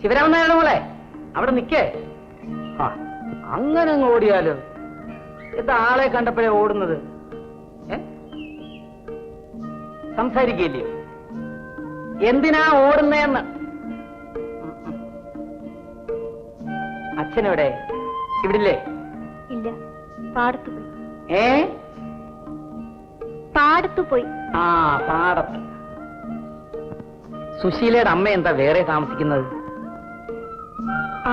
ശിവരാമൻ നായരുടെ മോളെ അവിടെ നിക്കേ. അങ്ങനെ അങ്ങ് ഓടിയാലോ? എന്താ ആളെ കണ്ടപ്പോഴേ ഓടുന്നത്? സംസാരിക്കില്ലയോ? എന്തിനാ ഓടുന്നേന്ന്? അച്ഛനെവിടെ? ഇവിടില്ലേ? ഇല്ല, പാടത്തു പോയി. പാടത്തു പോയി. ആ, പാടത്ത്. സുശീലയുടെ അമ്മ എന്താ വേറെ താമസിക്കുന്നത്?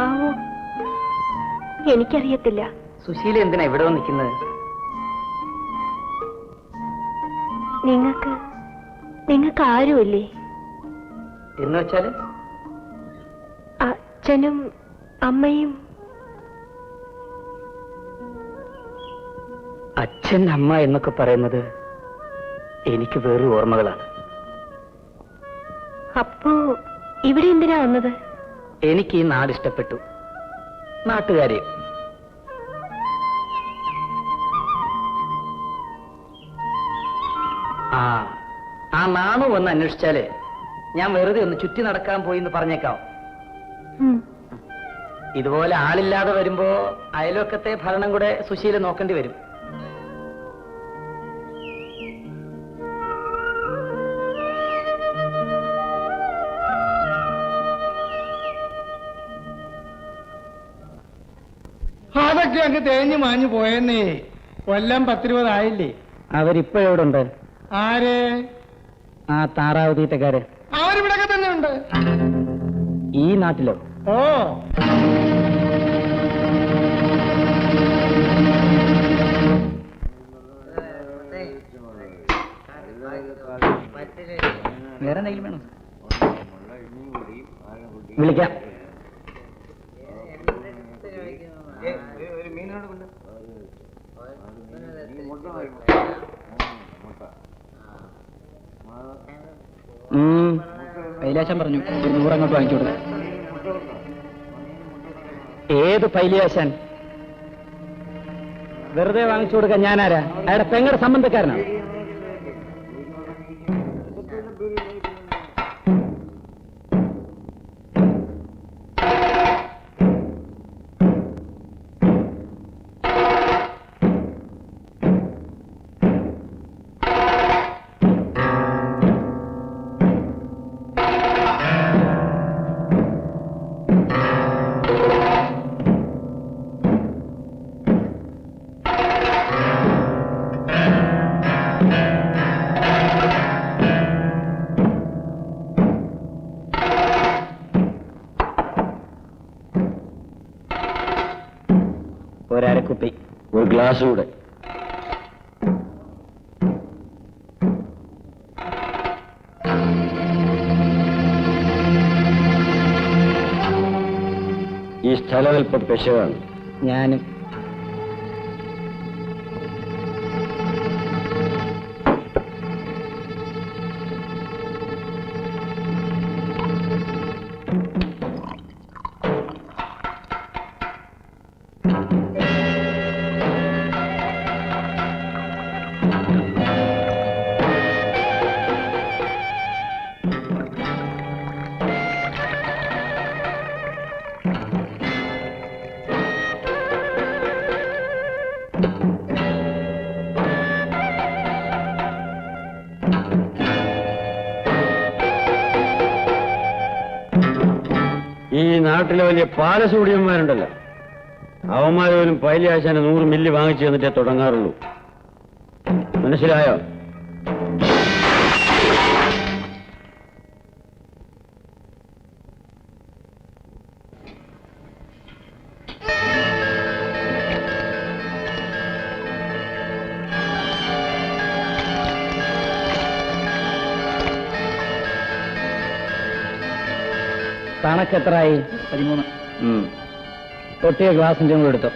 ആവോ, എനിക്കറിയത്തില്ല. സുശീല എന്തിനാ ഇവിടെ നിൽക്കുന്നത്? നിങ്ങൾക്ക് ആരുമില്ലേ? എന്ന് വെച്ചാല് അച്ഛനും അമ്മയും. അച്ഛൻ അമ്മ എന്നൊക്കെ പറയുന്നത് എനിക്ക് വേറെ ഓർമ്മകളാണ്. അപ്പോ ഇവിടെ എന്തിനാ വന്നത്? എനിക്ക് ഈ നാട് ഇഷ്ടപ്പെട്ടു, നാട്ടുകാരെ. ആ നാണു വന്ന് അന്വേഷിച്ചാല് ഞാൻ വെറുതെ ഒന്ന് ചുറ്റി നടക്കാൻ പോയി എന്ന് പറഞ്ഞേക്കാം. ഇതുപോലെ ആളില്ലാതെ വരുമ്പോ അയൽവക്കത്തെ ഭരണം കൂടെ സുശീല നോക്കേണ്ടി വരും. അതൊക്കെ അങ്ങ് തേഞ്ഞു മാഞ്ഞു പോയെന്നേ. കൊല്ലം 10-20 ആയില്ലേ? അവരിപ്പോ എവിടെ ഉണ്ട്? ആര്? ആ താറാവ് തീറ്റക്കാര്. അവരിവിടൊക്കെ തന്നെ ഉണ്ട്. ഈ നാട്ടിലോ? ഓ, വേറെ എന്തെങ്കിലും വേണം? വിളിക്കാം. പൈലാശം പറഞ്ഞു, ഒരു 100 അങ്ങോട്ട് വാങ്ങിച്ചു കൊടുക്ക. ഏത് പൈലിയാശാൻ? വെറുതെ വാങ്ങിച്ചു കൊടുക്കാൻ ഞാനാരാ? അയാളുടെ പെങ്ങളുടെ സംബന്ധക്കാരനാണ്. ഒരരക്കുപ്പി, ഒരു ഗ്ലാസ് കൂടെ. ഈ സ്ഥലം അല്പം പെശകാണ്. ഞാനും. ഈ നാട്ടിലെ വലിയ പാലസൂടിയന്മാരുണ്ടല്ലോ, അവന്മാർ പോലും പൈലിയാശാന് 100 മില്ലി വാങ്ങിച്ചു തന്നിട്ടേ തുടങ്ങാറുള്ളൂ. മനസ്സിലായോ? കണക്കെത്രായി? 13. പൊട്ടിയ ഗ്ലാസിന്റെ കൂടെ എടുത്തോ.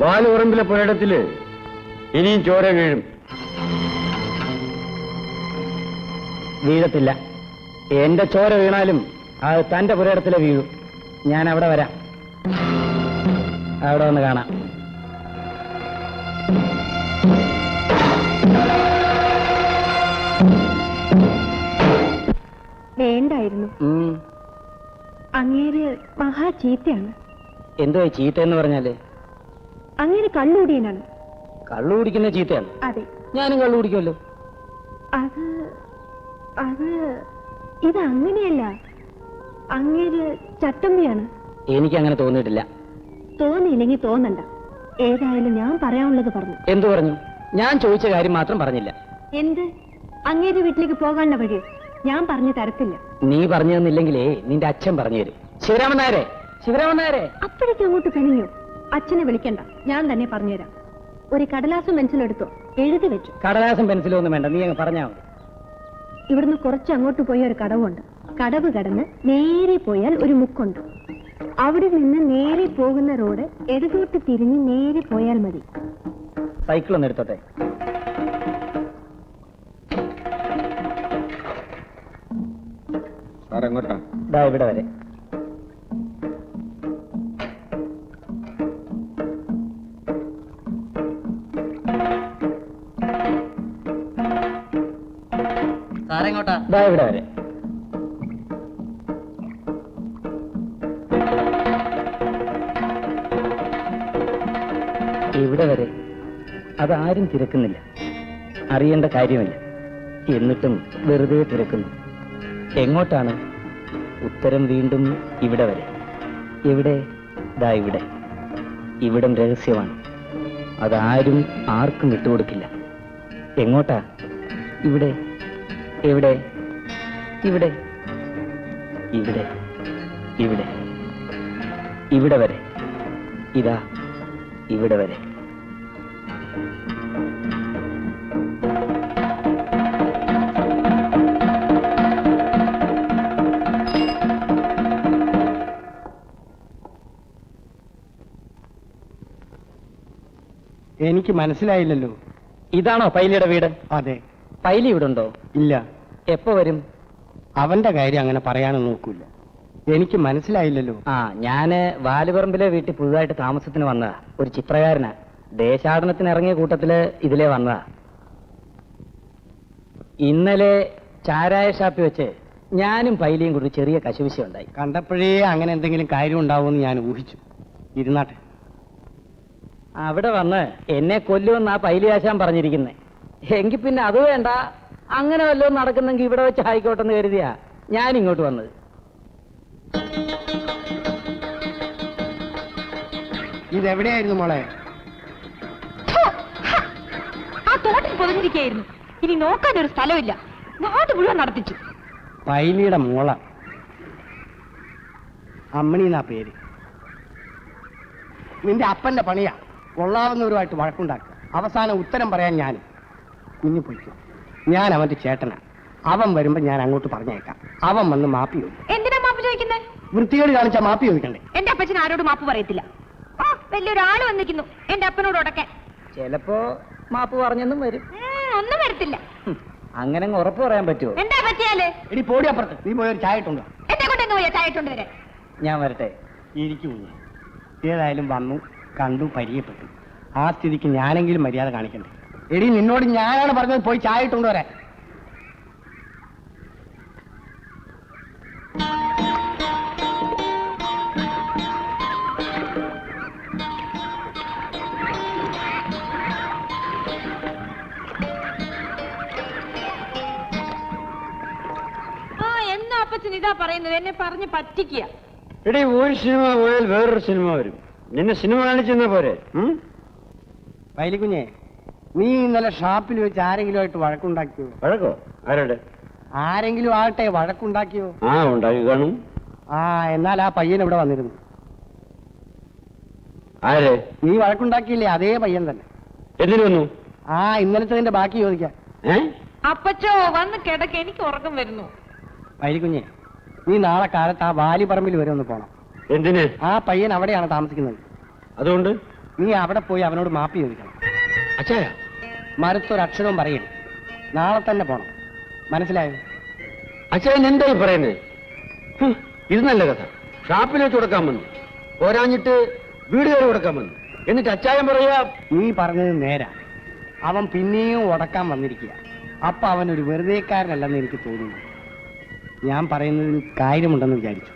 വാലുറമ്പിലെ പുരയിടത്തില് ഇനിയും ചോര വീഴും. വീഴത്തില്ല. എന്റെ ചോര വീണാലും അത് തന്റെ പുരയിടത്തിലെ വീഴും. ഞാൻ അവിടെ വരാം, അവിടെ വന്ന് കാണാം. അങ്ങേരായിരുന്നു. അങ്ങേര് മഹാ ചീത്തയാണ്. എന്തോ ചീത്ത എന്ന് പറഞ്ഞാല്? അങ്ങേര് കള്ളുകൂടിയനാണ്. കള്ളു കുടിക്കുന്ന ചീത്തയാണ്? അതെ. ഞാനും കള്ളു കുടിക്കുമല്ലോ. അത് അത് ഇത് അങ്ങനെയല്ല. അങ്ങേര് ചട്ടമ്പിയാണ്. എനിക്ക് അങ്ങനെ തോന്നിയിട്ടില്ല. തോന്നിയില്ലെങ്കിൽ തോന്നണ്ട. ഏതായാലും ഞാൻ പറയാനുള്ളത് പറഞ്ഞു. എന്തു പറഞ്ഞു? ഞാൻ ചോദിച്ച കാര്യം മാത്രം പറഞ്ഞില്ല. എന്ത്? അങ്ങേര് വീട്ടിലേക്ക് പോകാനുള്ള വഴിയോ? ഞാൻ പറഞ്ഞു തരത്തില്ല. നീ പറഞ്ഞു തന്നില്ലെങ്കിലേ നിന്റെ അച്ഛൻ പറഞ്ഞു തരും. ശിവരാമൻ നായരെ, ശിവരാമൻ നായരെ. അപ്പോഴേക്കും അങ്ങോട്ട് പെണിഞ്ഞു. അച്ഛനെ വിളിക്കണ്ട, ഞാൻ തന്നെ പറഞ്ഞുതരാം. ഒരു കടലാസും പെൻസിലും എടുത്തോ, എഴുതി വെച്ചു. കടലാസും പെൻസിലും ഒന്നും വേണ്ട, നീ അങ്ങ് പറഞ്ഞാ മതി. ഇവിടുന്ന് കുറച്ച് അങ്ങോട്ട് പോയ ഒരു കടവുണ്ട്. കടവ് കടന്ന് നേരെ പോയാൽ ഒരു മുക്കുണ്ട്. അവിടെ നിന്ന് നേരെ പോകുന്ന റോഡ് ഇടതോട്ട് തിരിഞ്ഞ് നേരെ പോയാൽ മതി. സൈക്കിൾ ഒന്ന് എടുത്തോട്ടെ. ദാ ഇവിടെ വരെ. സാറെങ്ങോട്ടാ? ദാ ഇവിടെ വരെ. ഇവിടെ വരെ. അതാരും തിരക്കുന്നില്ല, അറിയേണ്ട കാര്യമില്ല. എന്നിട്ടും വെറുതെ തിരക്കുന്നു. എങ്ങോട്ടാണ്? ഉത്തരം വീണ്ടും ഇവിടെ വരെ. എവിടെ? ദാ ഇവിടെ. ഇവിടം രഹസ്യമാണ്, അതാരും ആർക്കും വിട്ടുകൊടുക്കില്ല. എങ്ങോട്ടാ? ഇവിടെ. എവിടെ? ഇവിടെ. ഇവിടെ. ഇവിടെ. ഇവിടെ വരെ. ഇതാ ഇവിടെ വരെ. എനിക്ക് മനസ്സിലായില്ലല്ലോ. ഇതാണോ പൈലിയുടെ വീട്? അതെ. പൈലി ഇവിടെ ഉണ്ടോ? ഇല്ല. എപ്പോ വരും? അവന്റെ കാര്യം അങ്ങനെ പറയാനും നോക്കൂല. എനിക്ക് മനസ്സിലായില്ലല്ലോ. ഞാന് വാലുപറമ്പിലെ വീട്ടിൽ പുതുതായിട്ട് താമസത്തിന് വന്നതാ. ഒരു ചിത്രകാരനാ. ദേശാടനത്തിന് ഇറങ്ങിയ കൂട്ടത്തില് ഇതിലേ വന്നതാ. ഇന്നലെ ചാരായ ഷാപ്പിൽ വെച്ച് ഞാനും പൈലിയും കൂടി ചെറിയ കശുവിശ ഉണ്ടായി. കണ്ടപ്പോഴേ അങ്ങനെ എന്തെങ്കിലും കാര്യം ഉണ്ടാവുമെന്ന് ഞാൻ ഊഹിച്ചു. ഇരുന്നാട്ടെ. അവിടെ വന്ന് എന്നെ കൊല്ലുമെന്നാ പൈലി ആശാൻ പറഞ്ഞിരിക്കുന്നേ. എങ്കിൽ പിന്നെ അത് വേണ്ട, അങ്ങനെ വല്ലതും നടക്കുന്നെങ്കിൽ ഇവിടെ വെച്ച് ആയിക്കോട്ടെന്ന് കരുതിയാ ഞാൻ ഇങ്ങോട്ട് വന്നത്. ഇതെവിടെയായിരുന്നു മോളെ? ആ തോട്ടിൽ പൊതിഞ്ഞിരിക്കുകയായിരുന്നു. ഇനി നോക്കാൻ ഒരു സ്ഥലമില്ല. നാട് മുഴുവൻ നടത്തിച്ചു. പൈലിയുടെ മോള അമ്മണി എന്നാ പേര്. നിന്റെ അപ്പന്റെ പണിയാ. കൊള്ളാവുന്നവരുമായിട്ട് വഴക്കുണ്ടാക്കുക. അവസാനം ഉത്തരം പറയാൻ ഞാൻ കുഞ്ഞു പൊയ്ക്കും. ഞാൻ അവന്റെ ചേട്ടനാ. അവൻ വരുമ്പോ ഞാൻ അങ്ങോട്ട് പറഞ്ഞേക്കാം. അവൻ വന്ന് മാപ്പി ചോദിക്കും. എന്തിനാ മാപ്പ് ചോദിക്കുന്നത്? വൃത്തികേട് കാണിച്ച മാപ്പി ചോദിക്കണ്ടേ? എന്റെ അപ്പച്ചൻ ആരോട് മാപ്പ് പറയത്തില്ല. വലിയൊരാള് വന്നിരിക്കുന്നു എന്റെ അപ്പനോട് ഉടക്കാൻ. ചിലപ്പോ മാപ്പ് പറഞ്ഞെന്നും വരും. ഒന്നും വരത്തില്ല. അങ്ങനെ ഉറപ്പ് പറയാൻ പറ്റുമോ? എന്താ പറ്റിയാല്? എടി പോടി അപ്പുറത്ത്. നീ പോയൊരു ചായ ഇട്ടുണ്ടോ? എന്നെ കൊണ്ട് എങ്ങ് പോയാ ചായ ഇട്ടോണ്ട് വരെ. ഞാൻ വരട്ടെ. ഇരിക്കും. ഏതായാലും വന്നു, കണ്ടു, പരിചയപ്പെട്ടു. ആ സ്ഥിതിക്ക് ഞാനെങ്കിലും മര്യാദ കാണിക്കണ്ടേ? എടി നിന്നോട് ഞാനാണ് പറഞ്ഞത് പോയി ചായ ഇട്ടുകൊണ്ട് വരാൻ. എന്നാ അപ്പച്ചൻ ഇതാ പറയുന്നത്? എന്നെ പറഞ്ഞ് പറ്റിക്കുക. എടീ, ഒരു സിനിമ പോയാൽ വേറൊരു സിനിമ വരും. നിന്നെ സിനിമ കാണിച്ചെന്നാ പോരെ? വൈലിക്കുഞ്ഞെ, നീ ഇന്നലെ ഷാപ്പിൽ വെച്ച് ആരെങ്കിലും ആയിട്ട് വഴക്കുണ്ടാക്കിയോ? വഴക്കോ? ആരോടെ? ആരെങ്കിലും ആകട്ടെ വഴക്കുണ്ടാക്കിയോ? ഉണ്ടാക്കി കാണും. എന്നാൽ ആ പയ്യൻ ഇവിടെ വന്നിരുന്നു. ആര്? നീ വഴക്കുണ്ടാക്കിയില്ലേ അതേ പയ്യൻ തന്നെ. എന്തിനു വന്നു? ഇന്നലത്തെ ബാക്കി ചോദിക്കാം. അപ്പച്ചോ വന്ന് കിടക്ക്, എനിക്ക് ഉറക്കം വരുന്നു. വൈലിക്കുഞ്ഞെ, നീ നാളെ കാലത്ത് ആ വാലിപ്പറമ്പിൽ വരെ ഒന്ന് പോണം. എന്തിന്? ആ പയ്യൻ അവിടെയാണ് താമസിക്കുന്നത്. അതുകൊണ്ട് നീ അവിടെ പോയി അവനോട് മാപ്പി ചോദിക്കണം. അച്ഛായ മറുത്തൊരക്ഷരവും പറയരുത്. നാളെ തന്നെ പോണം. മനസ്സിലായോ? അച്ഛൻ എന്തായി പറയുന്നത്? ഇത് നല്ല കഥ. ഷാപ്പിൽ വെച്ച് കൊടുക്കാൻ വന്നു, പോരാഞ്ഞിട്ട് വീട് കയറി കൊടുക്കാൻ വന്നു. എന്നിട്ട് അച്ചായൻ പറയാ നീ പറഞ്ഞത് നേരാ. അവൻ പിന്നെയും ഉടക്കാൻ വന്നിരിക്കുക. അപ്പൊ അവനൊരു വെറുതെക്കാരനല്ലെന്ന് എനിക്ക് തോന്നുന്നു. ഞാൻ പറയുന്നതിൽ കാര്യമുണ്ടെന്ന് വിചാരിച്ചു.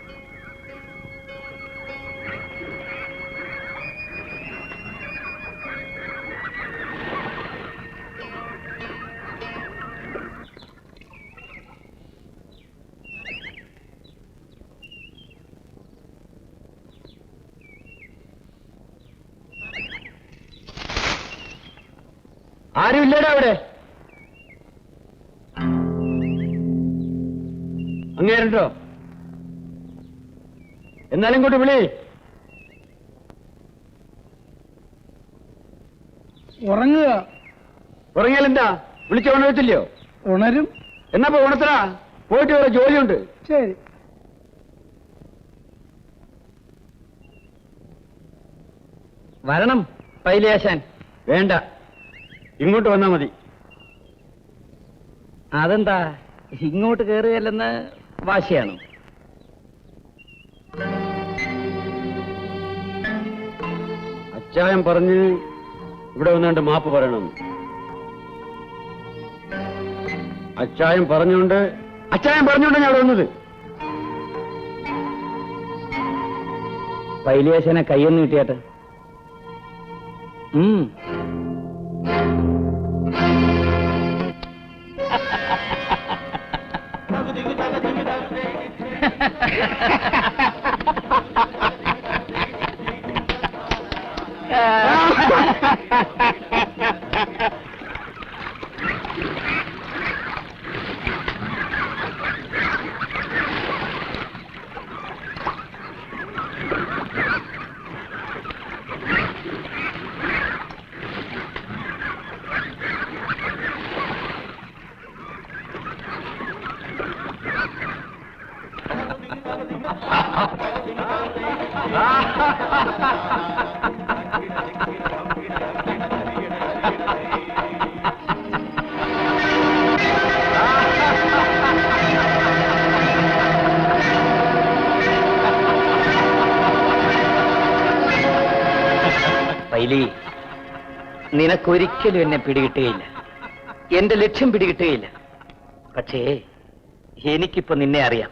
ആരുമില്ലേടാ അവിടെ? അങ്ങേരുണ്ടോ? എന്നാലും ഇങ്ങോട്ട് വിളി. ഉറങ്ങുക. ഉറങ്ങിയാൽ എന്താ? വിളിച്ച ഉണരത്തില്ലയോ? ഉണരും. എന്നാ പോ ഉണത്തടാ. പോയിട്ട് വേറെ ജോലിയുണ്ട്. ശരി. വരണം പൈലിയാശാൻ. വേണ്ട, ഇങ്ങോട്ട് വന്നാ മതി. അതെന്താ ഇങ്ങോട്ട് കയറുകയല്ലെന്ന് വാശിയാണ്? അച്ചായൻ പറഞ്ഞ് ഇവിടെ വന്നാണ്ട് മാപ്പ് പറയണം. അച്ചായൻ പറഞ്ഞുകൊണ്ട് ഞാൻ അവിടെ വന്നത്. പൈലിയാശാനെ കൈയൊന്ന് കിട്ടിയാട്ടെ. പൈലി, നിനക്കൊരിക്കലും എന്നെ പിടികിട്ടുകയില്ല, എന്റെ ലക്ഷ്യം പിടികിട്ടുകയില്ല. പക്ഷേ എനിക്കിപ്പോ നിന്നെ അറിയാം,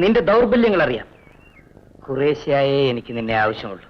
നിന്റെ ദൗർബല്യങ്ങൾ അറിയാം. കുറേശ്ശെയായേ എനിക്ക് നിന്നെ ആവശ്യമുള്ളൂ.